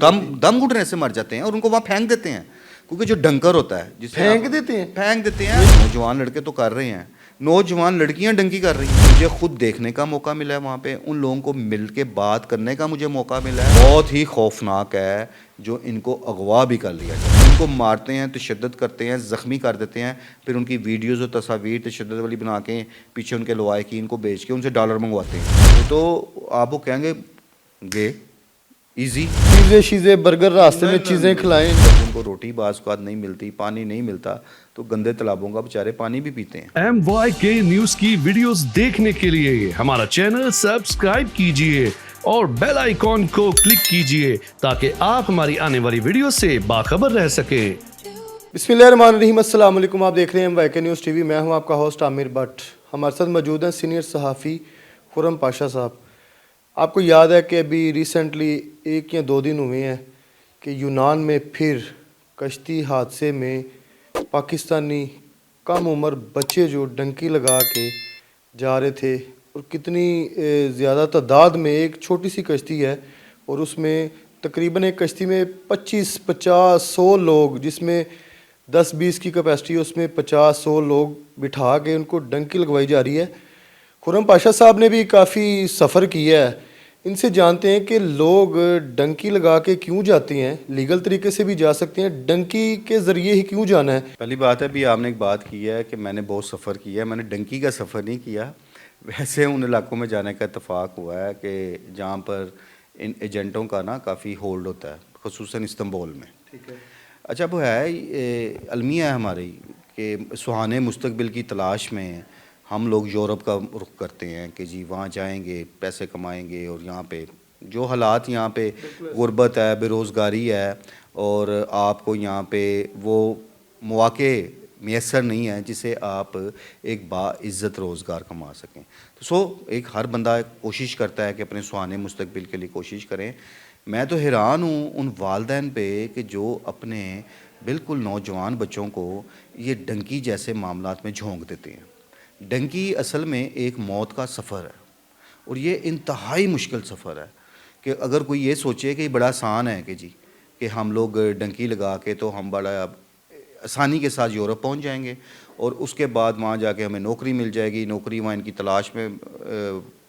दम घुटने से मर जाते हैं और उनको वहाँ फेंक देते हैं, क्योंकि जो डंकर होता है जिसे फेंक देते हैं। नौजवान लड़के तो कर रहे हैं, नौजवान लड़कियां डंकी कर रही हैं। मुझे खुद देखने का मौका मिला है वहाँ पे, उन लोगों को मिल के बात करने का मुझे मौका मिला है। बहुत ही खौफनाक है जो इनको अगवा भी कर लिया जाए, उनको मारते हैं, तशद्दुद करते हैं, ज़ख्मी कर देते हैं, फिर उनकी वीडियोज़ और तस्वीर तशद्दुद वाली बना के पीछे उनके लवाहिकीन को बेच के उनसे डॉलर मंगवाते हैं। वो तो आप वो कहेंगे गे ईजी चीज़ें बर्गर रास्ते में चीज़ें खिलाएं। जब उनको रोटी बाज़ नहीं मिलती, पानी नहीं मिलता, तो गंदे तालाबों का बेचारे पानी भी पीते हैं। MYK न्यूज की वीडियोस देखने के लिए हमारा चैनल सब्सक्राइब कीजिए और बेल आइकॉन को क्लिक कीजिए ताकि आप हमारी आने वाली वीडियो से बाखबर रह सकें। बिस्मिल्लाहिर्रहमानिर्रहीम, अस्सलाम वालेकुम। आप देख रहे हैं MYK न्यूज़ टीवी। मैं हूं आपका होस्ट आमिर भट्ट। हमारे साथ मौजूद हैं सीनियर सहाफ़ी खुर्रम पाशा साहब। आपको याद है कि अभी रिसेंटली 1 या 2 दिन हुए हैं कि यूनान में फिर कश्ती हादसे में पाकिस्तानी कम उम्र बच्चे जो डंकी लगा के जा रहे थे, और कितनी ज़्यादा तादाद में, एक छोटी सी कश्ती है और उसमें तकरीबन एक कश्ती में 25, 50, 100 लोग, जिसमें 10-20 की कैपेसिटी है, उसमें 50-100 लोग बिठा के उनको डंकी लगवाई जा रही है। खुर्रम पाशा साहब ने भी काफ़ी सफ़र किया है, इनसे जानते हैं कि लोग डंकी लगा के क्यों जाते हैं, लीगल तरीके से भी जा सकते हैं, डंकी के ज़रिए ही क्यों जाना है। पहली बात है भी आपने एक बात की है कि मैंने बहुत सफ़र किया है, मैंने डंकी का सफ़र नहीं किया। वैसे उन इलाकों में जाने का इत्तेफाक हुआ है कि जहाँ पर इन एजेंटों का ना काफ़ी होल्ड होता है, ख़ुसूसन इस्तांबुल में। ठीक है। अच्छा, वो है अलमिया है हमारी कि सुहाने मुस्तकबिल की तलाश में हम लोग यूरोप का रुख करते हैं कि जी वहाँ जाएंगे, पैसे कमाएंगे, और यहाँ पे जो हालात यहाँ पे गुर्बत है, बेरोज़गारी है, और आपको यहाँ पे वो मौके मैसर नहीं है जिसे आप एक बाइज़्ज़त रोज़गार कमा सकें। तो एक हर बंदा कोशिश करता है कि अपने सुहाने मुस्तकबिल के लिए कोशिश करें। मैं तो हैरान हूँ उन वालिदैन पे कि जो अपने बिल्कुल नौजवान बच्चों को ये डंकी जैसे मामलात में झोंक देते हैं। डंकी असल में एक मौत का सफ़र है, और ये इंतहाई मुश्किल सफ़र है कि अगर कोई ये सोचे कि बड़ा आसान है कि जी कि हम लोग डंकी लगा के तो हम बड़ा आसानी के साथ यूरोप पहुंच जाएंगे और उसके बाद वहाँ जाके हमें नौकरी मिल जाएगी, नौकरी वहाँ इनकी तलाश में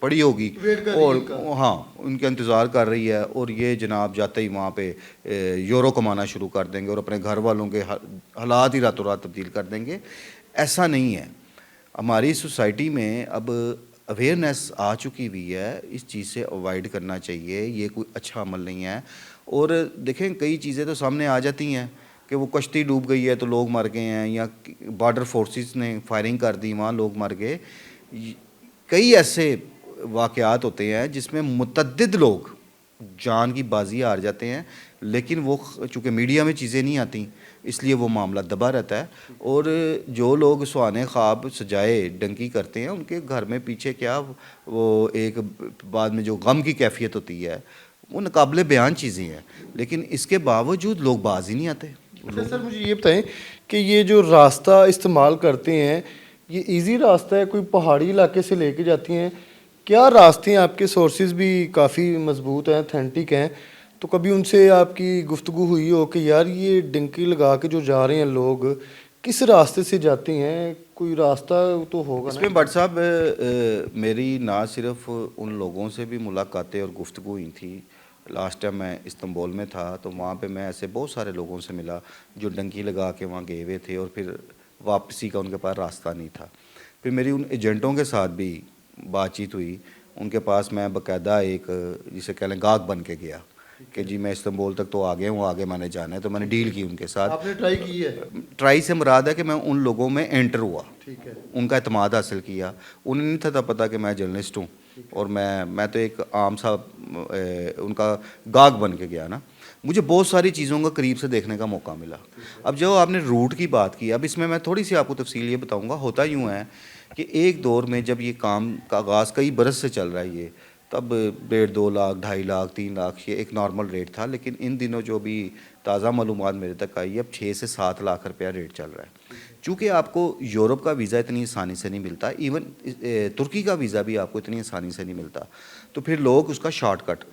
पड़ी होगी और हाँ उनका इंतज़ार कर रही है, और ये जनाब जाते ही वहाँ पे यूरो कमाना शुरू कर देंगे और अपने घर वालों के हालात ही रातों रात तब्दील कर देंगे। ऐसा नहीं है। हमारी सोसाइटी में अब अवेयरनेस आ चुकी हुई है, इस चीज़ से अवॉइड करना चाहिए, ये कोई अच्छा अमल नहीं है। और देखें कई चीज़ें तो सामने आ जाती हैं कि वो कश्ती डूब गई है तो लोग मर गए हैं, या बॉर्डर फोर्सेस ने फायरिंग कर दी, वहाँ लोग मर गए। कई ऐसे वाक़यात होते हैं जिसमें मुतअद्दिद लोग जान की बाजी हार जाते हैं, लेकिन वो चूँकि मीडिया में चीज़ें नहीं आती इसलिए वो मामला दबा रहता है। और जो लोग सुहाने ख्वाब सजाए डंकी करते हैं उनके घर में पीछे क्या वो एक बाद में जो गम की कैफियत होती है वो नाकाबिले बयान चीज़ें हैं, लेकिन इसके बावजूद लोग बाज ही नहीं आते। अच्छा सर, मुझे ये बताएं कि ये जो रास्ता इस्तेमाल करते हैं ये इजी रास्ता है, कोई पहाड़ी इलाके से लेके जाती हैं, क्या रास्ते हैं आपके सोर्सेज भी काफ़ी मजबूत हैं, ऑथेंटिक हैं, तो कभी उनसे आपकी गुफ्तगू हुई हो कि यार ये डंकी लगा के जो जा रहे हैं लोग किस रास्ते से जाते हैं, कोई रास्ता तो होगा इसमें भट्ट साहब मेरी ना सिर्फ उन लोगों से भी मुलाकातें और गुफ्तगू हुई थी। लास्ट टाइम मैं इस्तांबुल में था तो वहाँ पे मैं ऐसे बहुत सारे लोगों से मिला जो डंकी लगा के वहाँ गए हुए थे और फिर वापसी का उनके पास रास्ता नहीं था। फिर मेरी उन एजेंटों के साथ भी बातचीत हुई, उनके पास मैं बाकायदा एक जिसे कह लें गाहक बन के गया कि जी मैं इस्तांबुल तक तो आ गया हूँ, आगे मैंने जाना है, तो मैंने डील की उनके साथ। आपने ट्राई की है? ट्राई से मुराद है कि मैं उन लोगों में एंटर हुआ, ठीक है, उनका एतमाद हासिल किया। उन्हें नहीं था पता कि मैं जर्नलिस्ट हूँ और मैं तो एक आम सा उनका गाहक बन के गया ना। मुझे बहुत सारी चीज़ों का करीब से देखने का मौका मिला। अब जो आपने रूट की बात की, अब इसमें मैं थोड़ी सी आपको तफसील ये बताऊँगा। होता यूँ है कि एक दौर में जब ये काम का आगाज़ कई बरस से चल रहा है, ये तब 1.5-2 लाख, 2.5 लाख, 3 लाख ये एक नॉर्मल रेट था, लेकिन इन दिनों जो भी ताज़ा मालूमात मेरे तक आई है अब 6 से 7 लाख रुपया रेट चल रहा है। चूँकि आपको यूरोप का वीज़ा इतनी आसानी से नहीं मिलता, इवन तुर्की का वीज़ा भी आपको इतनी आसानी से नहीं मिलता, तो फिर लोग उसका शॉर्टकट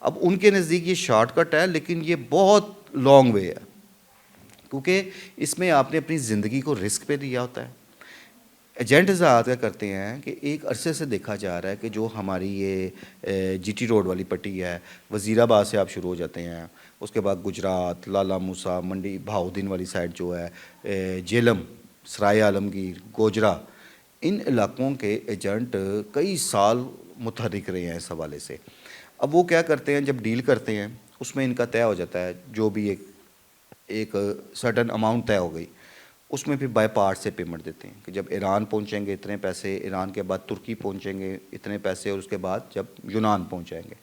अब उनके नज़दीक ये शॉर्टकट है, लेकिन ये बहुत लॉन्ग वे है, क्योंकि इसमें आपने अपनी ज़िंदगी को रिस्क पे दिया होता है। एजेंट ज़ात क्या करते हैं कि एक अरसे से देखा जा रहा है कि जो हमारी ये जीटी रोड वाली पट्टी है, वज़ीराबाद से आप शुरू हो जाते हैं, उसके बाद गुजरात, लाला मूसा, मंडी, बहाउद्दीन वाली साइड जो है, जेलम, सराय आलमगीर, गोजरा, इन इलाकों के एजेंट कई साल मुतहरिक रहे हैं इस हवाले से। अब वो क्या करते हैं, जब डील करते हैं उसमें इनका तय हो जाता है, जो भी एक सर्टन अमाउंट तय हो गई, उसमें फिर बाय पार्ट से पेमेंट देते हैं कि जब ईरान पहुंचेंगे इतने पैसे, ईरान के बाद तुर्की पहुंचेंगे इतने पैसे, और उसके बाद जब यूनान पहुंचाएंगे।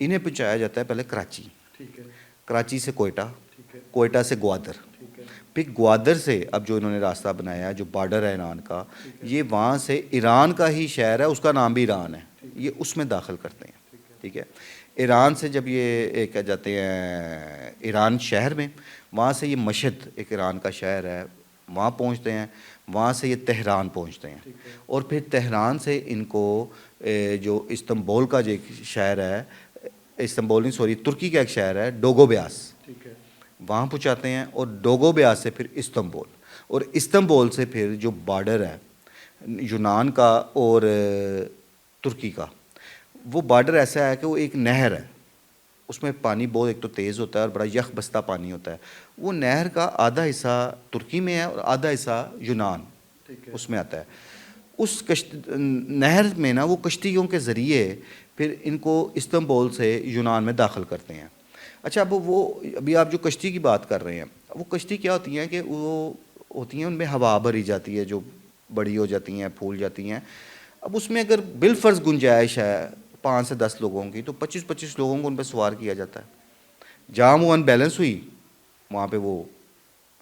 इन्हें पहुंचाया जाता है पहले कराची, ठीक है, कराची से कोयटा, ठीक है, कोयटा से ग्वादर, ठीक है, फिर ग्वादर से अब जो इन्होंने रास्ता बनाया है, जो बॉर्डर है ईरान का, ये वहाँ से ईरान का ही शहर है, उसका नाम भी ईरान है, ये उसमें दाखिल करते हैं। ठीक है, ईरान से जब ये क्या जाते हैं ईरान शहर में, वहाँ से ये मशहद एक ईरान का शहर है, वहाँ पहुँचते हैं, वहाँ से ये तेहरान पहुँचते हैं, और फिर तेहरान से इनको जो इस्तांबुल का जो एक शहर है, इस्तांबुल नहीं सॉरी तुर्की का एक शहर है डोगो ब्यास, ठीक है, वहाँ पहुँचाते हैं, और डोगो ब्यास से फिर इस्तांबुल, और इस्तांबुल से फिर जो बॉर्डर है यूनान का और तुर्की का, वो बॉर्डर ऐसा है कि वो एक नहर है, उसमें पानी बहुत एक तो तेज़ होता है और बड़ा यख बस्ता पानी होता है। वो नहर का आधा हिस्सा तुर्की में है और आधा हिस्सा यूनान उसमें आता है। उस नहर में ना वो कश्तियों के ज़रिए फिर इनको इस्तांबुल से यूनान में दाखिल करते हैं। अच्छा, अब वो अभी आप जो कश्ती की बात कर रहे हैं, वो कश्ती क्या होती हैं कि वो होती हैं उनमें हवा भरी जाती है, जो बड़ी हो जाती हैं, फूल जाती हैं। अब उसमें अगर बिलफर्ज गुंजाइश है 5 से 10 लोगों की, तो 25-25 लोगों को उन पर सवार किया जाता है। जहाँ वो अनबैलेंस हुई वहाँ पे वो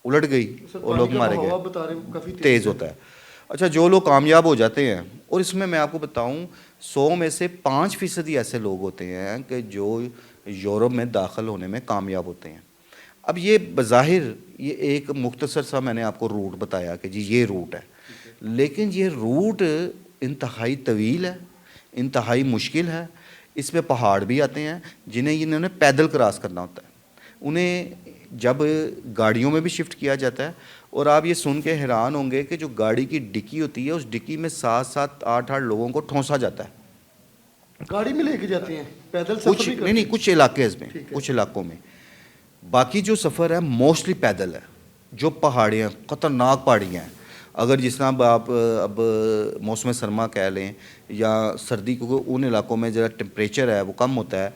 उलट गई और लोग मारे गए, तेज़ होता है। अच्छा, जो लोग कामयाब हो जाते हैं, और इसमें मैं आपको बताऊं 100 में से 5% ही ऐसे लोग होते हैं कि जो यूरोप में दाखिल होने में कामयाब होते हैं। अब ये बज़ाहिर ये एक मुख्तसर सा मैंने आपको रूट बताया कि जी ये रूट है, लेकिन ये रूट इंतहाई तवील है, इंतहाई मुश्किल है। इसमें पहाड़ भी आते हैं जिन्हें इन्होंने पैदल क्रॉस करना होता है, उन्हें जब गाड़ियों में भी शिफ्ट किया जाता है। और आप ये सुन के हैरान होंगे कि जो गाड़ी की डिक्की होती है, उस डिक्की में 7-7, 8-8 लोगों को ठोंसा जाता है। गाड़ी में लेके जाते हैं, पैदल कुछ नहीं, कुछ इलाके में, कुछ इलाकों में। बाकी जो सफ़र है मोस्टली पैदल है, जो पहाड़ियाँ ख़तरनाक पहाड़ियाँ हैं। अगर जिस तरह आप अब मौसम सरमा कह लें या सर्दी, क्योंकि उन इलाकों में ज़रा टेम्परेचर है वो कम होता है,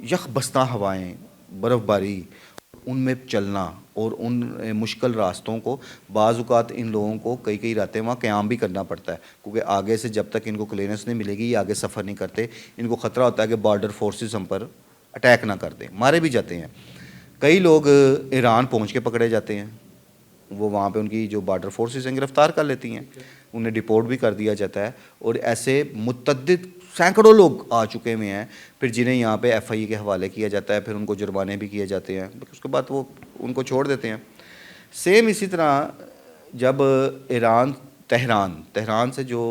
यख बस्ता हवाएँ, बर्फ़बारी, उनमें चलना और उन मुश्किल रास्तों को बाज़ औक़ात इन लोगों को कई रातें वहाँ क़याम भी करना पड़ता है, क्योंकि आगे से जब तक इनको क्लियरेंस नहीं मिलेगी ये आगे सफ़र नहीं करते। इनको ख़तरा होता है कि बॉर्डर फोर्सेस हम पर अटैक ना कर दें, मारे भी जाते हैं। कई लोग ईरान पहुँच के पकड़े जाते हैं, वो वहाँ पे उनकी जो बॉर्डर फोर्सेस हैं गिरफ़्तार कर लेती हैं, उन्हें डिपोर्ट भी कर दिया जाता है। और ऐसे मुतअद्दिद सैकड़ों लोग आ चुके हुए हैं फिर जिन्हें यहाँ पे FIA के हवाले किया जाता है, फिर उनको जुर्माने भी किए जाते हैं, उसके बाद वो उनको छोड़ देते हैं। सेम इसी तरह जब ईरान तेहरान से जो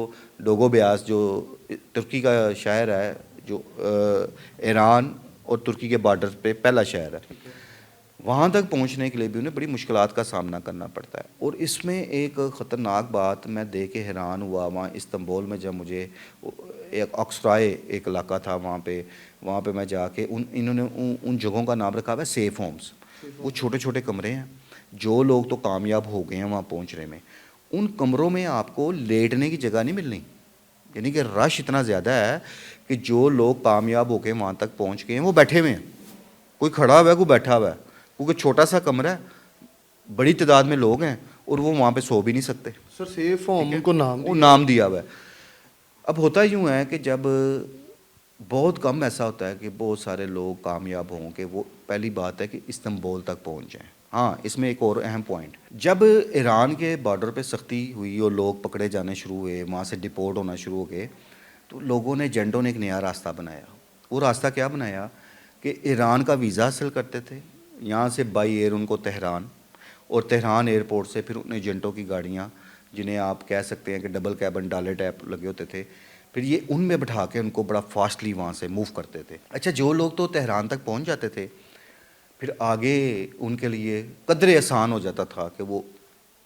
डोगो ब्यास जो तुर्की का शहर है, जो ईरान और तुर्की के बॉर्डर पे पहला शहर है, वहाँ तक पहुँचने के लिए भी उन्हें बड़ी मुश्किलात का सामना करना पड़ता है। और इसमें एक ख़तरनाक बात मैं देख के हैरान हुआ, वहाँ इस्तांबुल में जब मुझे एक अक्सराय एक इलाका था, वहाँ पे मैं जाके इन्होंने उन जगहों का नाम रखा हुआ है सेफ़ होम्स। वो छोटे छोटे कमरे हैं, जो लोग तो कामयाब हो गए हैं वहाँ पहुँचने में, उन कमरों में आपको लेटने की जगह नहीं मिलनी। यानी कि रश इतना ज़्यादा है कि जो लोग कामयाब होकर वहाँ तक पहुँच गए हैं वो बैठे हुए हैं, कोई खड़ा हुआ है, कोई बैठा हुआ है, क्योंकि छोटा सा कमरा है, बड़ी तादाद में लोग हैं और वो वहाँ पे सो भी नहीं सकते। सर सेफ होम उनको नाम दिया हुआ है। अब होता यूँ है कि जब बहुत कम ऐसा होता है कि बहुत सारे लोग कामयाब हों कि वो पहली बात है कि इस्तांबुल तक पहुँच जाएँ। हाँ, इसमें एक और अहम पॉइंट, जब ईरान के बॉर्डर पे सख्ती हुई और लोग पकड़े जाने शुरू हुए, वहाँ से डिपोर्ट होना शुरू हो गए, तो लोगों ने एजेंटों ने एक नया रास्ता बनाया। वो रास्ता क्या बनाया कि ईरान का वीज़ा हासिल करते थे, यहाँ से बाई एयर उनको तेहरान, और तेहरान एयरपोर्ट से फिर उन एजेंटों की गाड़ियाँ, जिन्हें आप कह सकते हैं कि डबल कैबन डाले टैप लगे होते थे, फिर ये उनमें बैठा के उनको बड़ा फास्टली वहाँ से मूव करते थे। अच्छा, जो लोग तो तेहरान तक पहुँच जाते थे, फिर आगे उनके लिए कदरे आसान हो जाता था कि वो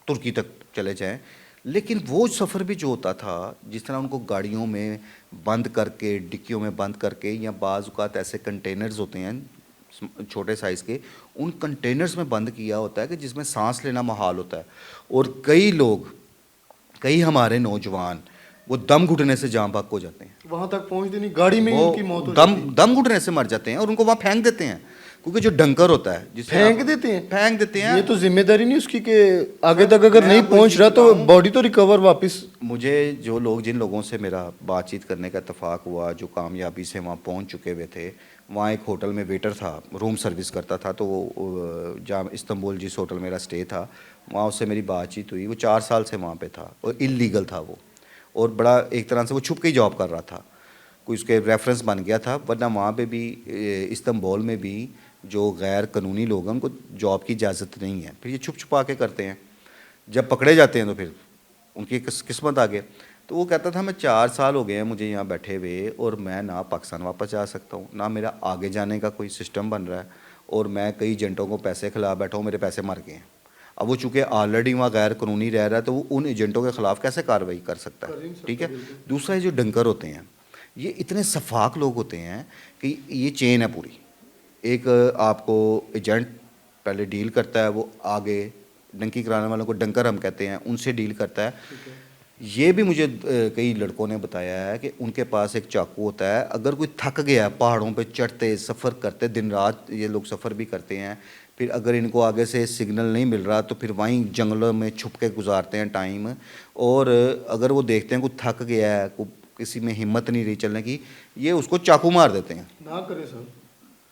तुर्की तक चले जाएं। लेकिन वो सफ़र भी जो होता था, जिस तरह उनको गाड़ियों में बंद करके, डिक्कियों में बंद करके, या बाज़ औक़ात ऐसे कंटेनर्स होते हैं छोटे साइज़ के, उन कंटेनर्स में बंद किया होता है कि जिसमें सांस लेना मुहाल होता है। और कई लोग, कई हमारे नौजवान वो दम घुटने से जाँ बहक हो जाते हैं, वहां तक पहुंचते नहीं, गाड़ी में ही वो उनकी मौत हो दम जाती है। दम घुटने से मर जाते हैं और उनको वहाँ फेंक देते हैं, क्योंकि जो डंकर होता है जिसे फेंक देते हैं? फेंक देते हैं। ये तो जिम्मेदारी नहीं उसकी कि आगे तक अगर मैं नहीं आपको पहुंच चीज़ रहा तो बताऊं, बॉडी तो रिकवर वापस। मुझे जो लोग, जिन लोगों से मेरा बातचीत करने का इत्तेफाक हुआ, जो कामयाबी से वहाँ पहुँच चुके हुए थे, वहाँ एक होटल में वेटर था, रूम सर्विस करता था, तो वो जहाँ इस्तंबुल जिस होटल मेरा स्टे था, वहाँ उससे मेरी बातचीत हुई। वो 4 साल से वहाँ पे था और इल्लीगल था वो, और बड़ा एक तरह से वो छुप के ही जॉब कर रहा था, कोई उसके रेफरेंस बन गया था। वरना वहाँ पे भी इस्तंबुल में भी जो गैर कानूनी लोग हैं उनको जॉब की इजाज़त नहीं है, फिर ये छुप छुपा के करते हैं। जब पकड़े जाते हैं तो फिर उनकी किस्मत आ गया। तो वो कहता था मैं 4 साल हो गए हैं मुझे यहाँ बैठे हुए, और मैं ना पाकिस्तान वापस जा सकता हूँ, ना मेरा आगे जाने का कोई सिस्टम बन रहा है, और मैं कई एजेंटों को पैसे खिला बैठा हूँ, मेरे पैसे मर गए हैं। अब वो चूँकि ऑलरेडी वहाँ गैर कानूनी रह रहा है, तो वो उन एजेंटों के ख़िलाफ़ कैसे कार्रवाई कर सकता है? ठीक है। दूसरा, ये जो डंकर होते हैं, ये इतने सफाक लोग होते हैं कि ये चेन है पूरी। एक आपको एजेंट पहले डील करता है, वो आगे डंकी कराने वालों को डंकर हम कहते हैं, उनसे डील करता है। ये भी मुझे कई लड़कों ने बताया है कि उनके पास एक चाकू होता है, अगर कोई थक गया है पहाड़ों पे चढ़ते सफ़र करते, दिन रात ये लोग सफ़र भी करते हैं, फिर अगर इनको आगे से सिग्नल नहीं मिल रहा तो फिर वहीं जंगलों में छुप के गुजारते हैं टाइम। और अगर वो देखते हैं कोई थक गया है, कोई किसी में हिम्मत नहीं रही चलने की, ये उसको चाकू मार देते हैं, ना करे सर,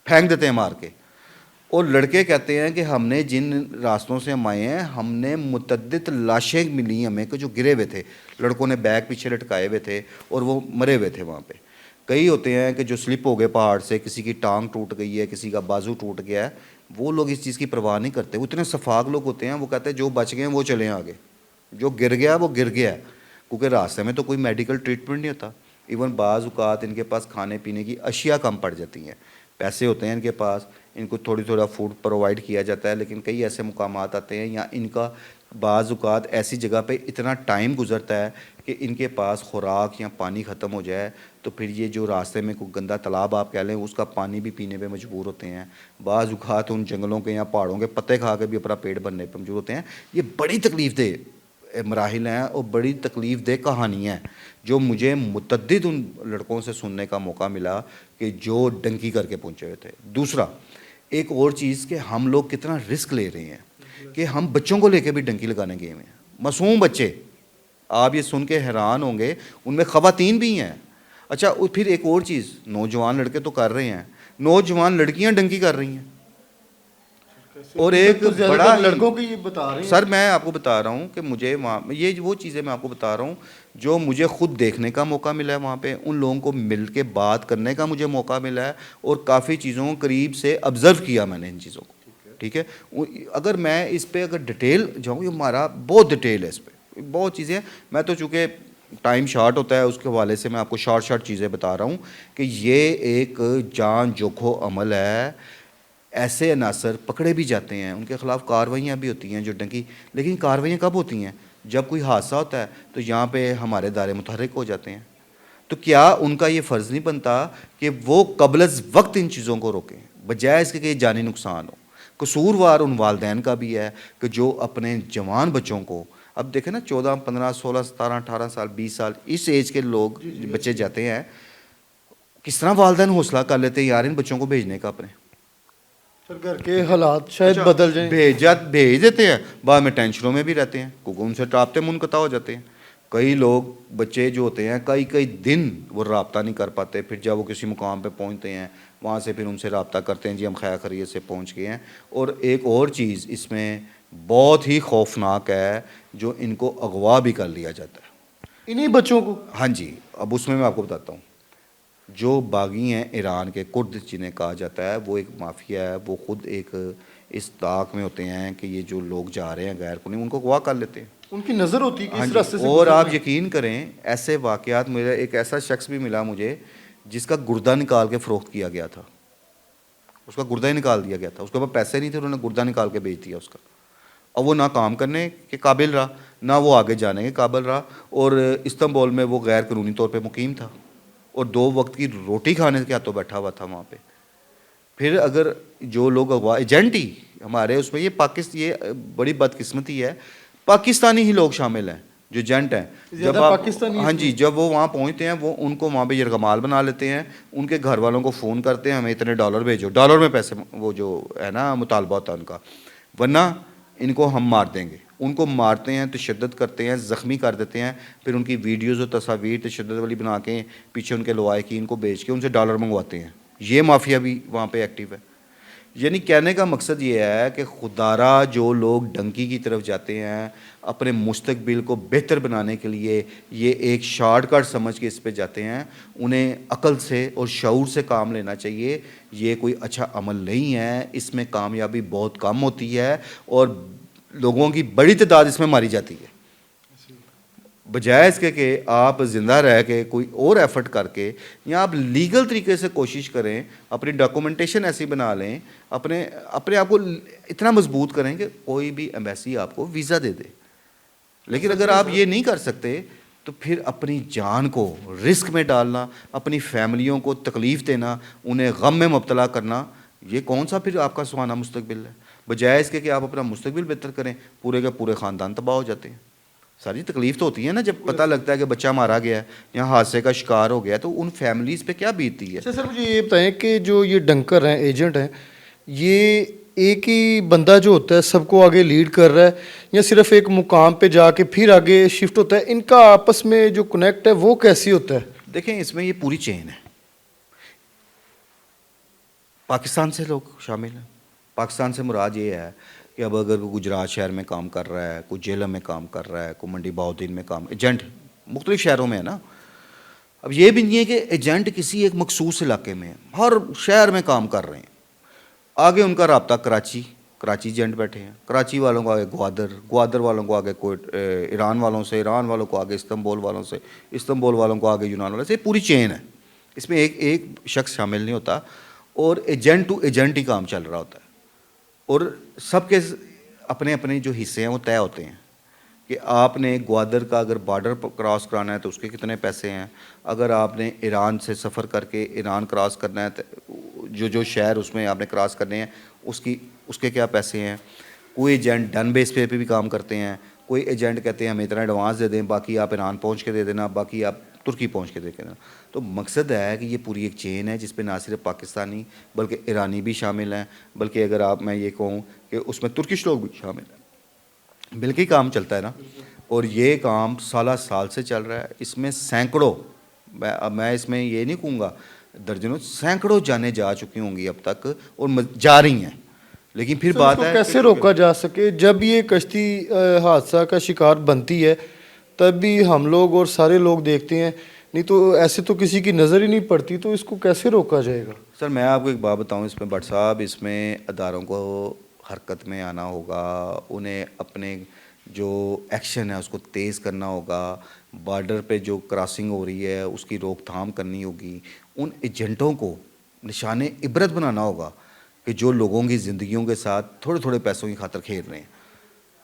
फेंक देते हैं मार के। और लड़के कहते हैं कि हमने जिन रास्तों से हम आए हैं, हमने मुतद्दिद लाशें मिली हमें कि जो गिरे हुए थे, लड़कों ने बैग पीछे लटकाए हुए थे और वो मरे हुए थे वहाँ पे। कई होते हैं कि जो स्लिप हो गए पहाड़ से, किसी की टांग टूट गई है, किसी का बाजू टूट गया है, वो लोग इस चीज़ की परवाह नहीं करते। वो इतने सफाक लोग होते हैं, वो कहते हैं जो बच गए हैं वो चलें आगे, जो गिर गया वो गिर गया, क्योंकि रास्ते में तो कोई मेडिकल ट्रीटमेंट नहीं होता। इवन बाज़ औक़ात इनके पास खाने पीने की अशिया कम पड़ जाती हैं, पैसे होते हैं इनके पास, इनको थोड़ा फूड प्रोवाइड किया जाता है, लेकिन कई ऐसे मुकामात आते हैं या इनका बाज़ औक़ात ऐसी जगह पे इतना टाइम गुजरता है कि इनके पास खुराक या पानी ख़त्म हो जाए, तो फिर ये जो रास्ते में कोई गंदा तालाब आप कह लें, उसका पानी भी पीने पे मजबूर होते हैं। बाज़ औक़ात उन जंगलों के या पहाड़ों के पत्ते खा के भी अपना पेट भरने पर मजबूर होते हैं। ये बड़ी तकलीफ़ दे मराहिल हैं और बड़ी तकलीफ़ दे कहानियाँ हैं, जो मुझे मुतद्दिद उन लड़कों से सुनने का मौका मिला कि जो डंकी करके पहुँचे हुए थे। दूसरा, एक और चीज़ कि हम लोग कितना रिस्क ले रहे हैं कि हम बच्चों को लेके भी डंकी लगाने गए हुए हैं, मासूम बच्चे। आप ये सुन के हैरान होंगे, उनमें ख़वातीन भी हैं। अच्छा, फिर एक और चीज़, नौजवान लड़के तो कर रहे हैं, नौजवान लड़कियां डंकी कर रही हैं। और एक तो बड़ा बड़ा लड़कों की ये बता रहे हैं सर, मैं आपको बता रहा हूँ कि मुझे वहाँ ये वो चीज़ें मैं आपको बता रहा हूँ जो मुझे खुद देखने का मौका मिला है वहाँ पे, उन लोगों को मिल के बात करने का मुझे मौका मिला है, और काफ़ी चीज़ों को करीब से ऑब्ज़र्व किया मैंने इन चीज़ों को। ठीक है। अगर मैं इस पर अगर डिटेल जाऊँ, ये हमारा बहुत डिटेल है, इस पर बहुत चीज़ें। मैं तो चूँकि टाइम शॉर्ट होता है, उसके हवाले से मैं आपको शॉर्ट चीज़ें बता रहा हूँ कि ये एक जान जोखो अमल है। ऐसे अनासर पकड़े भी जाते हैं, उनके ख़िलाफ़ कार्रवाइयाँ भी होती हैं जो डंकी। लेकिन कार्रवाइयाँ कब होती हैं? जब कोई हादसा होता है तो यहाँ पे हमारे दायरे मुतहर्रिक हो जाते हैं। तो क्या उनका ये फ़र्ज़ नहीं बनता कि वो क़ब्ल वक्त इन चीज़ों को रोकें, बजाय इसके कि जानी नुकसान हो? कसूरवार उन वालदैन का भी है कि जो अपने जवान बच्चों को, अब देखें ना, 14, 15, 16, 17, 18 साल, 20 साल, इस एज के लोग बच्चे जाते हैं, किस तरह वालदैन हौसला कर लेते हैं यार इन बच्चों को भेजने का अपने। सर घर के हालात शायद बदल जाएं, भेज देते हैं, बाद में टेंशनों में भी रहते हैं, क्योंकि उनसे राब्ते मुनक़ता हो जाते हैं। कई लोग बच्चे जो होते हैं कई दिन वो रब्ता नहीं कर पाते, फिर जब वो किसी मुकाम पे पहुंचते हैं वहाँ से फिर उनसे रब्ता करते हैं, जी हम खैर खैरियत से पहुंच गए हैं। और एक और चीज़ इसमें बहुत ही खौफनाक है, जो इनको अगवा भी कर लिया जाता है, इन्हीं बच्चों को। हाँ जी, अब उसमें मैं आपको बताता हूँ। जो बागी हैं ईरान के, कुर्द जिन्हें कहा जाता है, वो एक माफिया है, वो ख़ुद एक इस ताक में होते हैं कि ये जो लोग जा रहे हैं गैर कानूनी, उनको अगवा कर लेते हैं। उनकी नज़र होती है कि हाँ इस जी, रास्ते से और गुजरना आप है। यकीन करें ऐसे वाक़यात, मेरा एक ऐसा शख्स भी मिला मुझे जिसका गुर्दा निकाल के फ़रोख्त किया गया था। उसका गुर्दा ही निकाल दिया गया था, उसके पास पैसे नहीं थे, उन्होंने गुर्दा निकाल के बेच दिया उसका। और वो ना काम करने के काबिल रहा, ना वो आगे जाने के काबिल रहा, और इस्तांबुल में वो गैर कानूनी तौर पे मुकीम था और 2 वक्त की रोटी खाने के हाथों बैठा हुआ था वहाँ पे। फिर अगर जो लोग अगवा एजेंट ही हमारे उसमें, ये बड़ी बदकिस्मती है, पाकिस्तानी ही लोग शामिल हैं जो एजेंट हैं। ज़्यादा पाकिस्तानी हाँ जी, इसमें। जब वो वहाँ पहुँचते हैं वो उनको वहाँ पे यरगमाल बना लेते हैं, उनके घर वालों को फ़ोन करते हैं हमें इतने डॉलर भेजो, डॉलर में पैसे वो जो है ना मुतालबा होता है उनका, वरना इनको हम मार देंगे। उनको मारते हैं, तशद्दुद करते हैं, ज़ख्मी कर देते हैं, फिर उनकी वीडियोज़ और तस्वीर तशद्दुद वाली बना के पीछे उनके लवाहिकीन को बेच के उनसे डॉलर मंगवाते हैं। ये माफिया भी वहाँ पे एक्टिव है। यानी कहने का मकसद ये है कि खुदारा जो लोग डंकी की तरफ जाते हैं अपने मुस्तकबिल को बेहतर बनाने के लिए, ये एक शॉर्टकट समझ के इस पे जाते हैं, उन्हें अकल से और शऊर से काम लेना चाहिए। ये कोई अच्छा अमल नहीं है, इसमें कामयाबी बहुत कम होती है और लोगों की बड़ी तादाद इसमें मारी जाती है। बजाय इसके कि आप ज़िंदा रह के कोई और एफर्ट करके या आप लीगल तरीके से कोशिश करें, अपनी डॉक्यूमेंटेशन ऐसी बना लें, अपने अपने आप को इतना मजबूत करें कि कोई भी एम्बेसी आपको वीज़ा दे दे। लेकिन अगर आप ये नहीं कर सकते तो फिर अपनी जान को रिस्क में डालना, अपनी फैमिलियों को तकलीफ़ देना, उन्हें गम में मुब्तला करना, ये कौन सा फिर आपका सुहाना मुस्तकबिल है। बजाय इसके कि आप अपना मुस्तकबिल बेहतर करें, पूरे के पूरे ख़ानदान तबाह हो जाते हैं। सारी तकलीफ तो होती है ना जब पता लगता है कि बच्चा मारा गया है या हादसे का शिकार हो गया, तो उन फैमिलीज़ पे क्या बीतती है। अच्छा सर, मुझे ये बताएं कि जो ये डंकर हैं, एजेंट हैं, ये एक ही बंदा जो होता है सबको आगे लीड कर रहा है या सिर्फ एक मुकाम पे जाके फिर आगे शिफ्ट होता है? इनका आपस में जो कनेक्ट है वो कैसे होता है? देखें, इसमें ये पूरी चेन है। पाकिस्तान से लोग शामिल हैं। पाकिस्तान से मुराद ये है कि अब अगर कोई गुजरात शहर में काम कर रहा है, कोई जेलम में काम कर रहा है, कोई मंडी बहाउद्दीन में काम, एजेंट मुख्तलिफ शहरों में है ना। अब ये भी नहीं है कि एजेंट किसी एक मखसूस इलाके में है, हर शहर में काम कर रहे हैं। आगे उनका रब्ता कराची एजेंट बैठे हैं, कराची वालों को आगे ग्वादर वालों को आगे कोई ईरान वालों से, ईरान वालों को आगे इस्तांबुल वालों से, इस्तांबुल वालों को आगे यूनान वालों से। पूरी चेन है, इसमें एक शख्स शामिल नहीं होता और एजेंट टू एजेंट ही काम चल रहा होता है। और सबके अपने अपने जो हिस्से हैं वो तय होते हैं कि आपने ग्वादर का अगर बॉर्डर क्रॉस कराना है तो उसके कितने पैसे हैं, अगर आपने ईरान से सफ़र करके ईरान क्रॉस करना है तो जो शहर उसमें आपने क्रॉस करने हैं उसके क्या पैसे हैं। कोई एजेंट डन बेस पे भी काम करते हैं, कोई एजेंट कहते हैं हमें इतना एडवांस दे दें, बाकी आप ईरान पहुँच के दे देना, बाकी आप तुर्की पहुँच के दे देना। तो मकसद है कि ये पूरी एक चेन है जिस पे ना सिर्फ पाकिस्तानी बल्कि ईरानी भी शामिल हैं, बल्कि अगर मैं ये कहूँ कि उसमें तुर्किश लोग भी शामिल हैं। मिलके काम चलता है ना, और ये काम साल से चल रहा है। इसमें सैकड़ों, मैं इसमें ये नहीं कहूँगा दर्जनों, सैकड़ों जाने जा चुकी होंगी अब तक और जा रही हैं। लेकिन फिर बात है कैसे रोका जा सके? जब ये कश्ती हादसा का शिकार बनती है तब भी हम लोग और सारे लोग देखते हैं, नहीं तो ऐसे तो किसी की नज़र ही नहीं पड़ती, तो इसको कैसे रोका जाएगा? सर मैं आपको एक बात बताऊं, इसमें भट्ट साहब, इसमें अदारों को हरकत में आना होगा, उन्हें अपने जो एक्शन है उसको तेज़ करना होगा, बॉर्डर पे जो क्रॉसिंग हो रही है उसकी रोकथाम करनी होगी, उन एजेंटों को निशाने इबरत बनाना होगा कि जो लोगों की ज़िंदगियों के साथ थोड़े थोड़े पैसों की खातर खेल रहे हैं।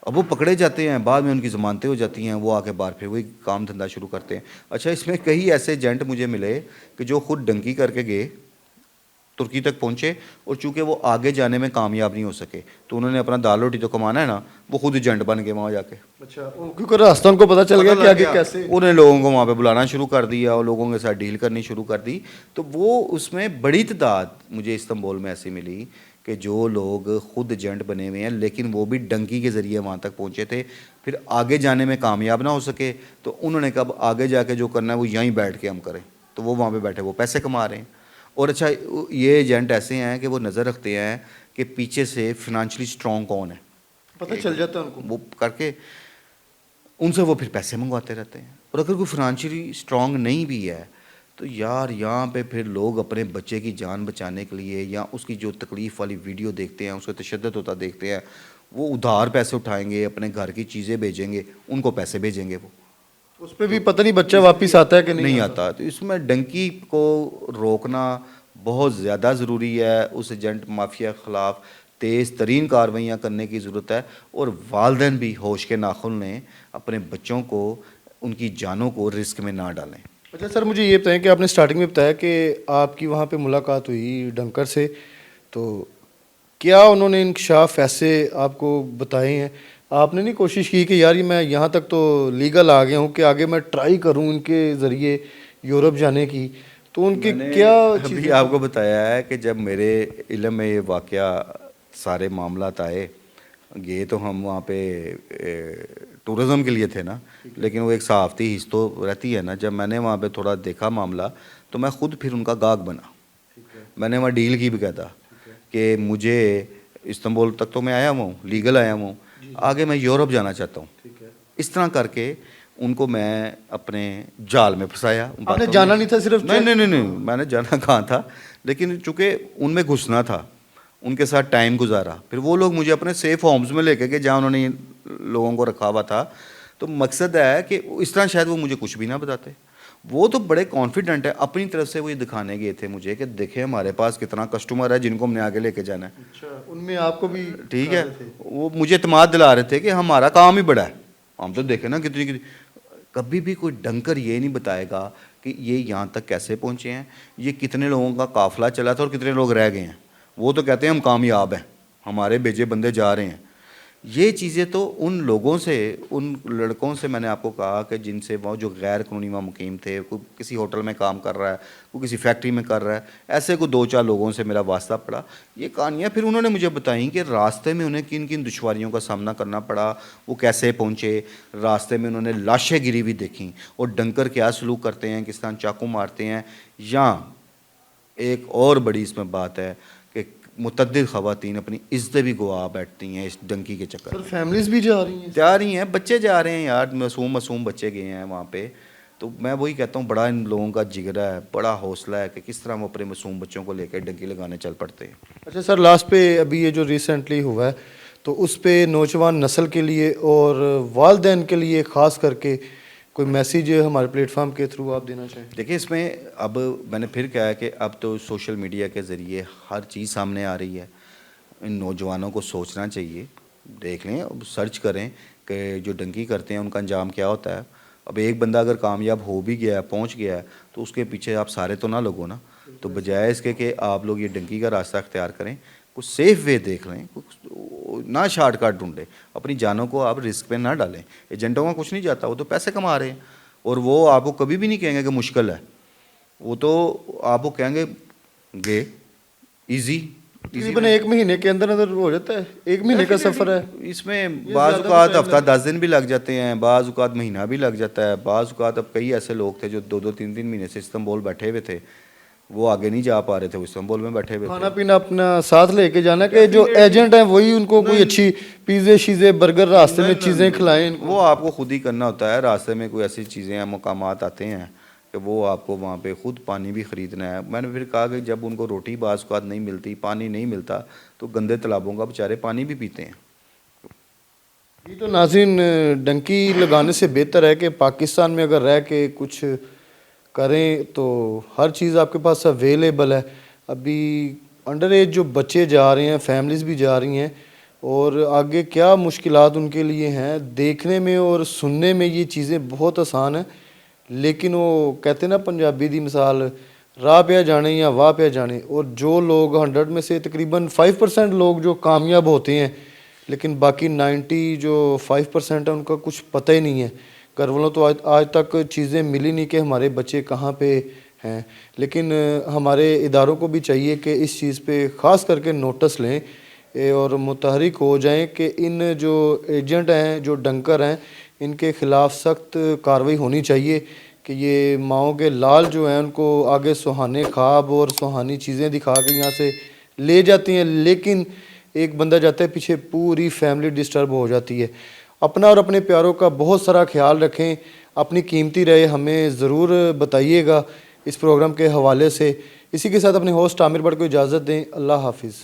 अब वो पकड़े जाते हैं, बाद में उनकी ज़मानतें हो जाती हैं, वो आके बाहर फिर वही काम धंधा शुरू करते हैं। अच्छा, इसमें कई ऐसे एजेंट मुझे मिले कि जो खुद डंकी करके गए, तुर्की तक पहुँचे और चूँकि वो आगे जाने में कामयाब नहीं हो सके तो उन्होंने अपना दाल रोटी तो कमाना है ना, वो खुद एजेंट बन गए वहाँ जाके। अच्छा, क्योंकि रास्ता उनको पता चल गया कि आगे कैसे, उन्हें लोगों को वहाँ पे बुलाना शुरू कर दिया और लोगों के साथ डील करनी शुरू कर दी। तो वो उसमें बड़ी तादाद मुझे इस्तांबुल में ऐसी मिली कि जो लोग खुद एजेंट बने हुए हैं लेकिन वो भी डंकी के ज़रिए वहाँ तक पहुँचे थे, फिर आगे जाने में कामयाब ना हो सके तो उन्होंने कहा आगे जाके जो करना है वो यहीं बैठ के हम करें, तो वो वहाँ पे बैठे वो पैसे कमा रहे हैं। और अच्छा, ये एजेंट ऐसे हैं कि वो नज़र रखते हैं कि पीछे से फिनंशियली स्ट्रॉन्ग कौन है, पता चल जाता है उनको, वो करके उनसे वो फिर पैसे मंगवाते रहते हैं। और अगर कोई फिनंशियली स्ट्रॉन्ग नहीं भी है तो यार यहाँ पे फिर लोग अपने बच्चे की जान बचाने के लिए या उसकी जो तकलीफ़ वाली वीडियो देखते हैं, उसका तशद्दुद होता देखते हैं, वो उधार पैसे उठाएंगे, अपने घर की चीज़ें भेजेंगे, उनको पैसे भेजेंगे वो उस पर भी पता नहीं बच्चा वापस आता है कि नहीं आता। तो इसमें डंकी को रोकना बहुत ज़्यादा ज़रूरी है। उस एजेंट माफिया के ख़िलाफ़ तेज़ तरीन कार्रवाइयाँ करने की ज़रूरत है और वालिदैन भी होश के नाखुन लें, अपने बच्चों को, उनकी जानों को रिस्क में ना डालें। अच्छा सर, मुझे ये बताएं कि आपने स्टार्टिंग में बताया कि आपकी वहाँ पे मुलाकात हुई डंकर से, तो क्या उन्होंने इंकशाफ ऐसे आपको बताए हैं? आपने नहीं कोशिश की कि यार ये मैं यहाँ तक तो लीगल आ गया हूँ कि आगे मैं ट्राई करूँ इनके ज़रिए यूरोप जाने की, तो उनके क्या अभी आपको बताया है कि जब मेरे इल्म में ये वाक़या सारे मामलात आए, ये तो हम वहाँ पे टूरिज़म के लिए थे ना, लेकिन वो एक सहाफ़ती हिस्स तो रहती है ना। जब मैंने वहाँ पे थोड़ा देखा मामला, तो मैं ख़ुद फिर उनका गाहक बना। मैंने वहाँ डील की भी कहता कि मुझे इस्तांबुल तक तो मैं आया हुआ हूँ, लीगल आया हुआ हूँ, आगे मैं यूरोप जाना चाहता हूँ। इस तरह करके उनको मैं अपने जाल में फंसाया। आपने जाना नहीं था सिर्फ? नहीं, मैंने जाना कहाँ था, लेकिन चूँकि उनमें घुसना था, उनके साथ टाइम गुजारा, फिर वो लोग मुझे अपने सेफ होम्स में लेके गए जहाँ उन्होंने लोगों को रखा हुआ था। तो मकसद है कि इस तरह शायद वो मुझे कुछ भी ना बताते। वो तो बड़े कॉन्फिडेंट है, अपनी तरफ से वो ये दिखाने गए थे मुझे कि देखें हमारे पास कितना कस्टमर है जिनको हमने आगे लेके जाना है। अच्छा, उनमें आपको भी ठीक है, वो मुझे इत्मीनान दिला रहे थे कि हमारा काम ही बड़ा है, हम तो देखें ना कितनी। कभी भी कोई डंकर ये नहीं बताएगा कि ये यहाँ तक कैसे पहुँचे हैं, ये कितने लोगों का काफ़िला चला था और कितने लोग रह गए हैं। वो तो कहते हैं हम कामयाब हैं, हमारे भेजे बंदे जा रहे हैं। ये चीज़ें तो उन लोगों से, उन लड़कों से मैंने आपको कहा कि जिनसे वो जो गैर कानूनी वहाँ मुकीम थे, कोई किसी होटल में काम कर रहा है, कोई किसी फैक्ट्री में कर रहा है, ऐसे को 2-4 लोगों से मेरा वास्ता पड़ा। ये कहानियाँ फिर उन्होंने मुझे बताई कि रास्ते में उन्हें किन किन दुश्वारियों का सामना करना पड़ा, वो कैसे पहुँचे। रास्ते में उन्होंने लाशें गिरी हुई देखी और डंकर क्या सलूक करते हैं, किस तरह चाकू मारते हैं। या एक और बड़ी इसमें बात है कि मुतद्दिद ख़वातीन अपनी इज़्ज़त भी गवा बैठती हैं इस डंकी के चक्कर में। फैमिलीज भी जा रही हैं, बच्चे जा रहे हैं यार, मासूम बच्चे गए हैं वहाँ पे। तो मैं वही कहता हूँ, बड़ा इन लोगों का जिगरा है, बड़ा हौसला है कि किस तरह वो अपने मासूम बच्चों को लेकर डंकी लगाने चल पड़ते हैं। अच्छा सर, लास्ट पे अभी ये जो रिसेंटली हुआ है, तो उस पे नौजवान नस्ल के लिए और वालिदैन के लिए ख़ास करके कोई मैसेज हमारे प्लेटफार्म के थ्रू आप देना चाहें? देखिए, इसमें अब मैंने फिर कहा है कि अब तो सोशल मीडिया के ज़रिए हर चीज़ सामने आ रही है। इन नौजवानों को सोचना चाहिए, देख लें, अब सर्च करें कि जो डंकी करते हैं उनका अंजाम क्या होता है। अब एक बंदा अगर कामयाब हो भी गया है, पहुंच गया है, तो उसके पीछे आप सारे तो ना लगो ना। तो बजाय इसके कि आप लोग ये डंकी का रास्ता अख्तियार करें, कुछ सेफ वे देख लें, कुछ ना शॉर्टकट ढूंढें, अपनी जानों को आप रिस्क पे ना डालें। एजेंटों का कुछ नहीं जाता, वो तो पैसे कमा रहे हैं और वो आपको कभी भी नहीं कहेंगे कि मुश्किल है, वो तो आपको कहेंगे गे ईजी। तकरीबन 1 महीने के अंदर अंदर हो जाता है, 1 महीने का सफ़र है। इसमें बाज़ औक़ात हफ्ता 10 दिन भी लग जाते हैं, बाज़ औक़ात महीना भी लग जाता है, बाज़ औक़ात अब कई ऐसे लोग थे जो 2-2 3-3 महीने से इस्तांबुल बैठे हुए थे, वो आगे नहीं जा पा रहे थे, वो इस्तांबुल में बैठे हुए थे। खाना पीना अपना साथ लेके जाना कि जो एजेंट हैं वही उनको कोई अच्छी पिज़्ज़े शीज़े बर्गर रास्ते में चीज़ें खिलाएं? वो आपको खुद ही करना होता है। रास्ते में कोई ऐसी चीज़ें हैं, मकामात आते हैं कि वो आपको वहाँ पे ख़ुद पानी भी ख़रीदना है। मैंने फिर कहा कि जब उनको रोटी बाज़ औक़ात नहीं मिलती, पानी नहीं मिलता, तो गंदे तालाबों का बेचारे पानी भी पीते हैं। ये तो नाज़रीन, डंकी लगाने से बेहतर है कि पाकिस्तान में अगर रह के कुछ करें तो हर चीज़ आपके पास अवेलेबल है। अभी अंडर एज जो बच्चे जा रहे हैं, फैमिलीज़ भी जा रही हैं, और आगे क्या मुश्किलात उनके लिए हैं, देखने में और सुनने में ये चीज़ें बहुत आसान हैं, लेकिन वो कहते हैं ना पंजाबी दी मिसाल, राह पे जाने या वाह पे जाने। और जो लोग 100 में से तकरीबन 5% लोग जो कामयाब होते हैं, लेकिन बाकी 90 जो 5% है उनका कुछ पता ही नहीं है। घर वालों तो आज तक चीज़ें मिली नहीं कि हमारे बच्चे कहाँ पे हैं। लेकिन हमारे इदारों को भी चाहिए कि इस चीज़ पे ख़ास करके नोटिस लें और मुतहरिक हो जाएं कि इन जो एजेंट हैं, जो डंकर हैं, इनके ख़िलाफ़ सख्त कार्रवाई होनी चाहिए कि ये माओं के लाल जो हैं उनको आगे सुहाने ख्वाब और सुहानी चीज़ें दिखा के यहाँ से ले जाती हैं, लेकिन एक बंदा जाता है पीछे पूरी फैमिली डिस्टर्ब हो जाती है। अपना और अपने प्यारों का बहुत सारा ख्याल रखें। अपनी कीमती राय हमें ज़रूर बताइएगा इस प्रोग्राम के हवाले से। इसी के साथ अपने होस्ट आमिर भट्ट को इजाज़त दें। अल्लाह हाफिज़।